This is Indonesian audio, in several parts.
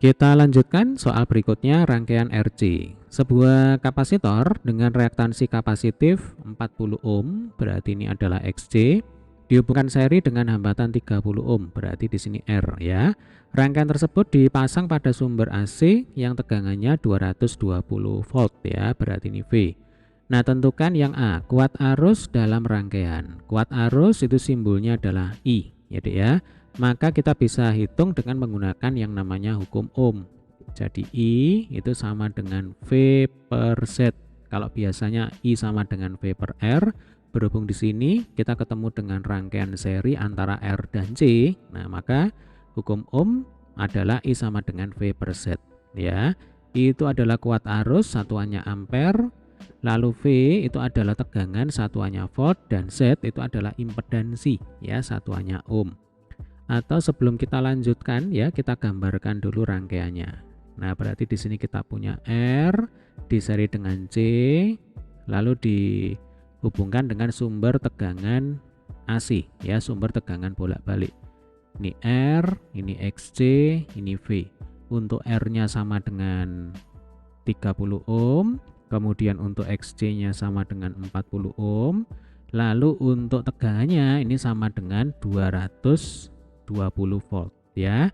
Kita lanjutkan soal berikutnya, rangkaian RC. Sebuah kapasitor dengan reaktansi kapasitif 40 ohm, berarti ini adalah XC, dihubungkan seri dengan hambatan 30 ohm, berarti di sini R ya. Rangkaian tersebut dipasang pada sumber AC yang tegangannya 220 volt ya, berarti ini V. Nah, tentukan yang A, kuat arus dalam rangkaian. Kuat arus itu simbolnya adalah I, gitu ya. Maka kita bisa hitung dengan menggunakan yang namanya hukum Ohm. Jadi I itu sama dengan V per Z. Kalau biasanya I sama dengan V per R, berhubung di sini kita ketemu dengan rangkaian seri antara R dan C. Nah, maka hukum Ohm adalah I sama dengan V per Z ya. I itu adalah kuat arus, satuannya ampere. Lalu V itu adalah tegangan, satuannya volt, dan Z itu adalah impedansi ya, satuannya ohm. Atau sebelum kita lanjutkan ya, kita gambarkan dulu rangkaiannya. Nah, berarti di sini kita punya R diseri dengan C, lalu dihubungkan dengan sumber tegangan AC ya, sumber tegangan bolak-balik. Ini R, ini XC, ini V. Untuk R-nya sama dengan 30 ohm, kemudian untuk XC-nya sama dengan 40 ohm, lalu untuk tegangannya ini sama dengan 220 volt ya.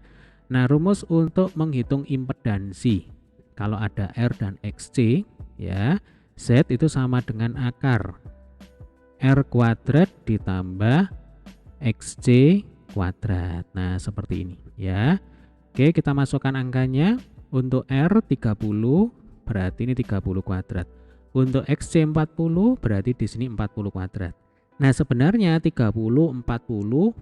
Nah, rumus untuk menghitung impedansi kalau ada R dan XC ya, Z itu sama dengan akar R kuadrat ditambah XC kuadrat. Nah, seperti ini ya. Oke, kita masukkan angkanya. Untuk R 30 berarti ini 30 kuadrat. Untuk XC 40 berarti di sini 40 kuadrat. Nah, sebenarnya 30 40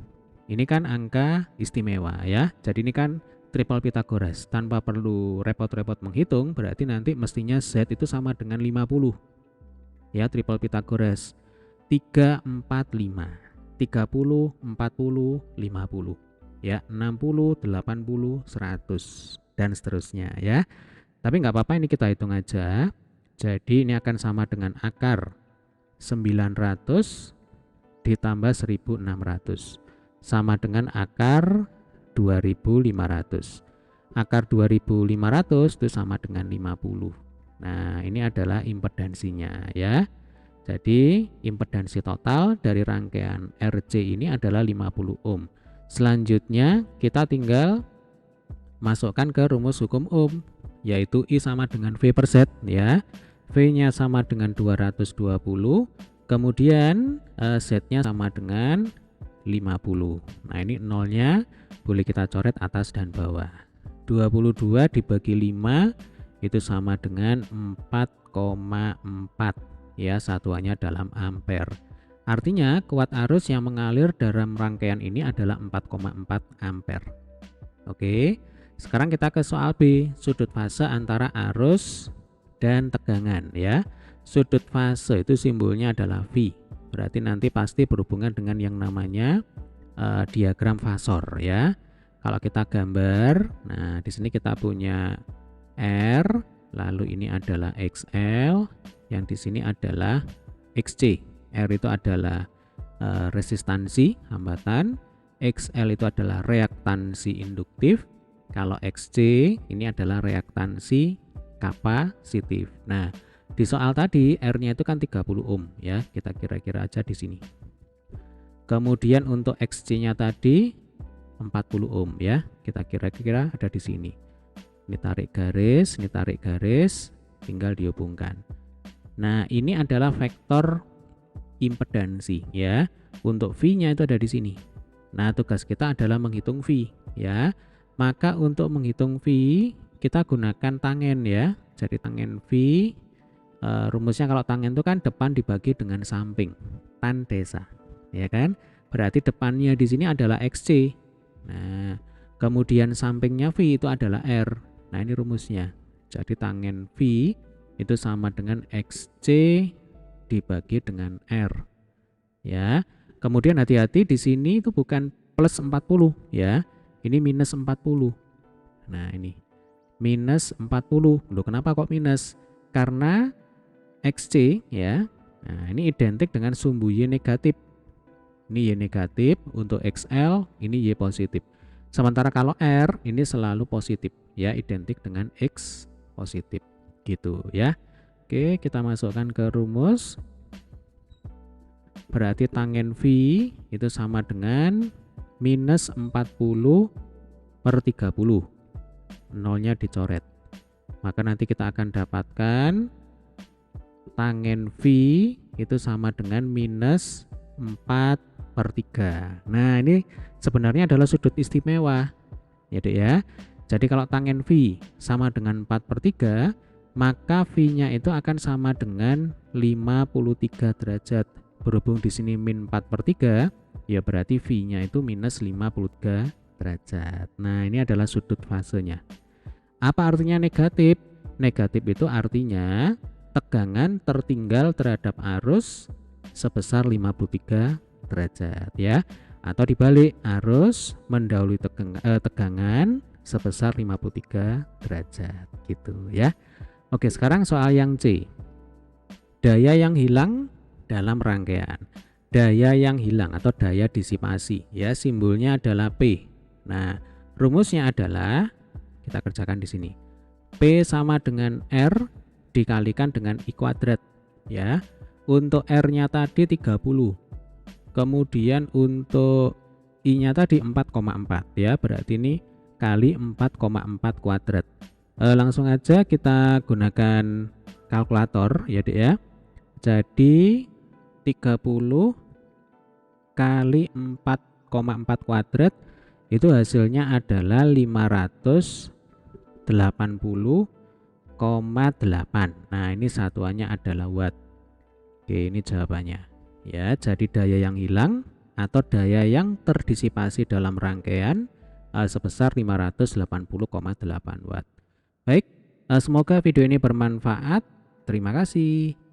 ini kan angka istimewa ya. Jadi ini kan triple Pythagoras. Tanpa perlu repot-repot menghitung, berarti nanti mestinya Z itu sama dengan 50. Ya, triple Pythagoras. 3 4 5. 30 40 50. Ya, 60 80 100 dan seterusnya ya. Tapi nggak apa-apa, ini kita hitung aja. Jadi ini akan sama dengan akar 900 ditambah 1600 sama dengan akar 2500. Akar 2500 itu sama dengan 50. Nah, ini adalah impedansinya ya. Jadi impedansi total dari rangkaian RC ini adalah 50 ohm. Selanjutnya kita tinggal masukkan ke rumus hukum Ohm, yaitu I sama dengan V per Z ya. V-nya sama dengan 220, kemudian Z-nya sama dengan 50. Nah, ini nolnya boleh kita coret atas dan bawah. 22 dibagi 5 itu sama dengan 4,4 ya, satuannya dalam ampere. Artinya kuat arus yang mengalir dalam rangkaian ini adalah 4,4 ampere. Oke, sekarang kita ke soal B, sudut fase antara arus dan tegangan ya. Sudut fase itu simbolnya adalah V. Berarti nanti pasti berhubungan dengan yang namanya diagram fasor ya. Kalau kita gambar, nah di sini kita punya R, lalu ini adalah XL, yang di sini adalah XC. R itu adalah resistansi hambatan, XL itu adalah reaktansi induktif, kalau XC ini adalah reaktansi kapasitif. Nah, di soal tadi R-nya itu kan 30 ohm ya, kita kira-kira aja di sini. Kemudian untuk XC-nya tadi 40 ohm ya, kita kira-kira ada di sini. Ini tarik garis, tinggal dihubungkan. Nah, ini adalah vektor impedansi ya. Untuk V-nya itu ada di sini. Nah, tugas kita adalah menghitung V ya. Maka untuk menghitung V kita gunakan tangen ya. Jadi tangen V, rumusnya kalau tangen itu kan depan dibagi dengan samping, tan desa ya kan. Berarti depannya di sini adalah XC. Nah, kemudian sampingnya V itu adalah R. Nah, ini rumusnya. Jadi tangen V itu sama dengan XC dibagi dengan R ya. Kemudian hati-hati di sini itu bukan plus 40 ya. Ini minus 40. Nah, ini minus 40. Loh, kenapa kok minus? Karena XC ya. Nah, ini identik dengan sumbu Y negatif. Ini Y negatif, untuk XL ini Y positif. Sementara kalau R ini selalu positif ya identik dengan X positif gitu ya. Oke, kita masukkan ke rumus. Berarti tangen V itu sama dengan minus 40 per 30. Nolnya dicoret. Maka nanti kita akan dapatkan tangen V itu sama dengan minus 4 per 3. Nah, ini sebenarnya adalah sudut istimewa ya Dek ya. Jadi kalau tangen V sama dengan 4 per 3, maka V-nya itu akan sama dengan 53 derajat. Berhubung di sini min 4 per 3, ya berarti V-nya itu minus 53 derajat. Nah, ini adalah sudut fasenya. Apa artinya negatif? Negatif itu artinya tegangan tertinggal terhadap arus sebesar 53 derajat ya. Atau dibalik, arus mendahului tegangan sebesar 53 derajat gitu ya. Oke, sekarang soal yang C. Daya yang hilang dalam rangkaian. Daya yang hilang atau daya disipasi ya, simbolnya adalah P. Nah, rumusnya adalah kita kerjakan di sini. P sama dengan R dikalikan dengan I kuadrat ya. Untuk R-nya tadi 30. Kemudian untuk I-nya tadi 4,4 ya. Berarti ini kali 4,4 kuadrat. Langsung aja kita gunakan kalkulator ya Dek ya. Jadi 30 kali 4,4 kuadrat itu hasilnya adalah 580,8. Nah, ini satuannya adalah watt. Oke, ini jawabannya. Ya, jadi daya yang hilang atau daya yang terdisipasi dalam rangkaian sebesar 580,8 watt. Baik, semoga video ini bermanfaat. Terima kasih.